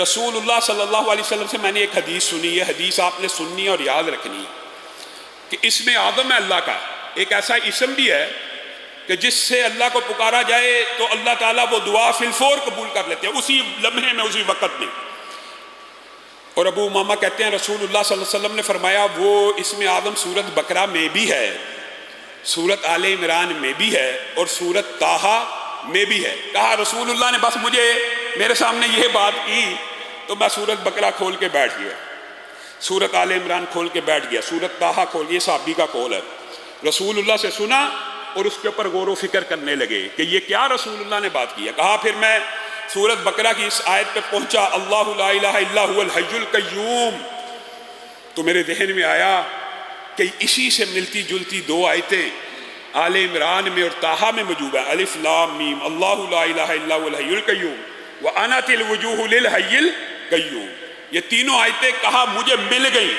رسول اللہ صلی اللہ علیہ وسلم سے میں نے ایک حدیث سنی. یہ حدیث آپ نے سننی اور یاد رکھنی ہے کہ اسم اعظم ہے اللہ کا ایک ایسا اسم بھی ہے کہ جس سے اللہ کو پکارا جائے تو اللہ تعالیٰ وہ دعا فی الفور قبول کر لیتے ہیں، اسی لمحے میں، اسی وقت میں. اور ابو امامہ کہتے ہیں رسول اللہ صلی اللہ علیہ وسلم نے فرمایا وہ اسم اعظم سورت بقرہ میں بھی ہے، سورت آل عمران میں بھی ہے اور سورت طٰہٰ میں بھی ہے. کہا رسول اللہ نے بس مجھے میرے سامنے یہ بات کی تو میں سورت بقرہ کھول کے بیٹھ گیا، سورت آل عمران کھول کے بیٹھ گیا، سورت طٰہٰ کھول کے. یہ صحابی کا قول ہے. رسول اللہ سے سنا اور اس کے اوپر غور و فکر کرنے لگے کہ یہ کیا رسول اللہ نے بات کی ہے. کہا پھر میں سورت بقرہ کی اس آیت پہ پہنچا اللہ لا الہ الا هو الحی القیوم، تو میرے ذہن میں آیا کہ اسی سے ملتی جلتی دو آیتیں آل عمران میں اور طٰہٰ میں موجود ہیں. الف لام میم اللہ لا الہ الا هو الحی القیوم وَأَنَتِ الْوُجُوهُ لِلْحَيِّ الْقَيُّومِ. یہ تینوں آیتیں کہا مجھے مل گئیں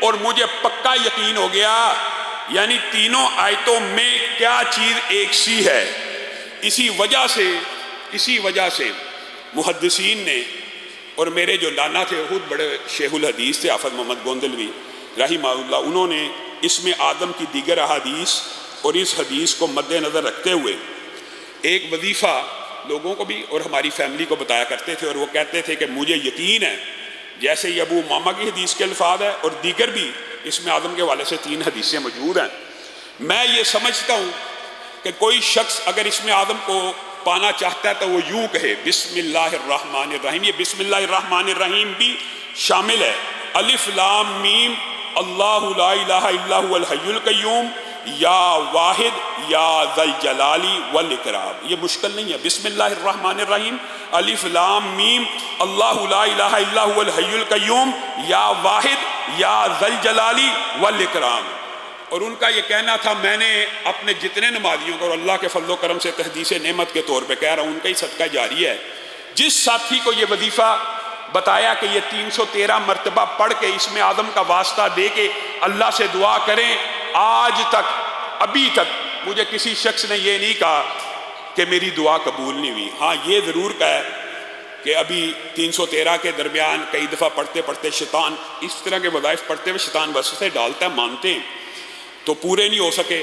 اور مجھے پکا یقین ہو گیا، یعنی تینوں آیتوں میں کیا چیز ایک سی ہے. اسی وجہ سے محدثین نے، اور میرے جو نانا تھے خود بڑے شیخ الحدیث تھے حافظ محمد گوندلوی رحمہ اللہ، انہوں نے اسم آدم کی دیگر احادیث اور اس حدیث کو مد نظر رکھتے ہوئے ایک وظیفہ لوگوں کو بھی اور ہماری فیملی کو بتایا کرتے تھے. اور وہ کہتے تھے کہ مجھے یقین ہے، جیسے یہ ابو امامہ کی حدیث کے الفاظ ہے اور دیگر بھی اسم آدم کے حوالے سے 3 حدیثیں موجود ہیں. میں یہ سمجھتا ہوں کہ کوئی شخص اگر اسم آدم کو پانا چاہتا ہے تو وہ یوں کہے بسم اللہ الرحمن الرحیم. یہ بسم اللہ الرحمن الرحیم بھی شامل ہے. الف لام میم اللہ لا الہ الا هو الحی القیوم یا واحد یا ذی الجلال والاکرام. یہ مشکل نہیں ہے. بسم اللہ الرحمن الرحیم الف لام میم اللہ لا الہ الا هو الحی القیوم یا واحد یا ذی الجلال والاکرام. اور ان کا یہ کہنا تھا، میں نے اپنے جتنے نمازیوں کو، اور اللہ کے فضل و کرم سے تحدیث نعمت کے طور پہ کہہ رہا ہوں، ان کا ہی صدقہ جاری ہے، جس ساتھی کو یہ وظیفہ بتایا کہ یہ 313 مرتبہ پڑھ کے اسم آدم کا واسطہ دے کے اللہ سے دعا کریں، آج تک ابھی تک مجھے کسی شخص نے یہ نہیں کہا کہ میری دعا قبول نہیں ہوئی. ہاں یہ ضرور کہا کہ ابھی 313 کے درمیان کئی دفعہ پڑھتے پڑھتے شیطان اس طرح کے وظائف پڑھتے ہوئے شیطان وسوسے ڈالتا ہے، مانتے ہیں تو پورے نہیں ہو سکے.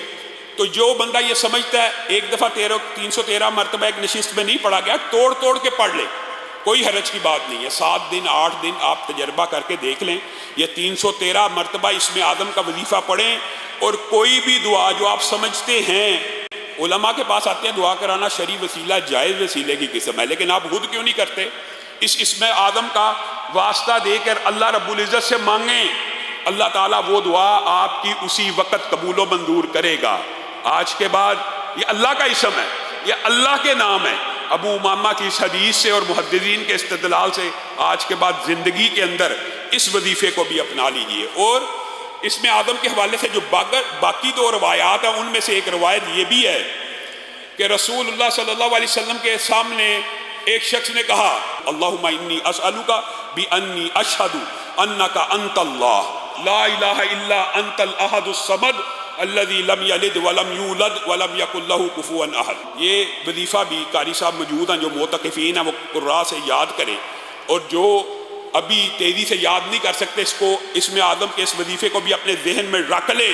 تو جو بندہ یہ سمجھتا ہے ایک دفعہ 313 مرتبہ ایک نشست میں نہیں پڑھا گیا، توڑ کے پڑھ لے، کوئی حرج کی بات نہیں ہے. 7 دن 8 دن آپ تجربہ کر کے دیکھ لیں، یہ 313 مرتبہ اسم آدم کا وظیفہ پڑھیں. اور کوئی بھی دعا جو آپ سمجھتے ہیں، علماء کے پاس آتے ہیں دعا کرانا شرعی وسیلہ جائز وسیلے کی قسم ہے، لیکن آپ خود کیوں نہیں کرتے؟ اس اسم آدم کا واسطہ دے کر اللہ رب العزت سے مانگیں، اللہ تعالیٰ وہ دعا آپ کی اسی وقت قبول و منظور کرے گا. آج کے بعد یہ اللہ کا اسم ہے، یہ اللہ کے نام ہے. ابو امامہ کی اس حدیث سے اور محدثین کے استدلال سے آج کے بعد زندگی کے اندر اس وظیفے کو بھی اپنا لیجئے. اور اسم آدم کے حوالے سے جو باقی 2 روایات ہیں، ان میں سے ایک روایت یہ بھی ہے کہ رسول اللہ صلی اللہ علیہ وسلم کے سامنے ایک شخص نے کہا اللہم انی اسألک بانی اشہد انک انت اللہ لا الہ الا انت الاحد الصمد الذی لم یلد ولم یولد ولم یکن لہ کفوا احد. یہ وظیفہ بھی قاری صاحب موجود ہیں جو معتکفین ہیں وہ قراء سے یاد کریں، اور جو ابھی تیزی سے یاد نہیں کر سکتے اس کو اسم آدم کے اس وظیفے کو بھی اپنے ذہن میں رکھ لیں.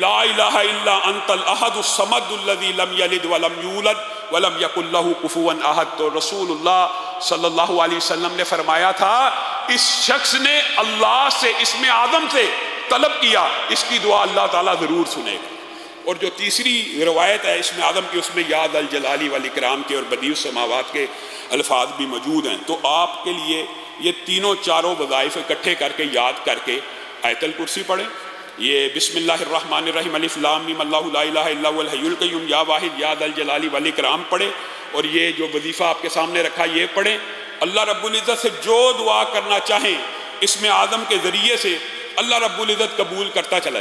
لا الہ الا انت الاحد الصمد الذی لم یلد ولم یولد ولم یکن لہ کفوا احد. تو رسول اللہ صلی اللہ علیہ وسلم نے فرمایا تھا اس شخص نے اللہ سے اسم آدم سے طلب کیا، اس کی دعا اللہ تعالیٰ ضرور سنے گا. اور جو تیسری روایت ہے اسم آدم کی، اس میں یا ذا الجلال والاکرام کے اور بدیع السماوات کے الفاظ بھی موجود ہیں. تو آپ کے لیے یہ تینوں چاروں وظائف اکٹھے کر کے یاد کر کے آیت الکرسی پڑھیں، یہ بسم اللہ الرحمن الرحیم الف لام میم اللہ لا الہ الا هو الحی القیوم یا واحد یا ذا الجلال والاکرام پڑھیں، اور یہ جو وظیفہ آپ کے سامنے رکھا یہ پڑھیں. اللہ رب العزت سے جو دعا کرنا چاہیں اسم آدم کے ذریعے سے اللہ رب العزت قبول کرتا چلا جائے.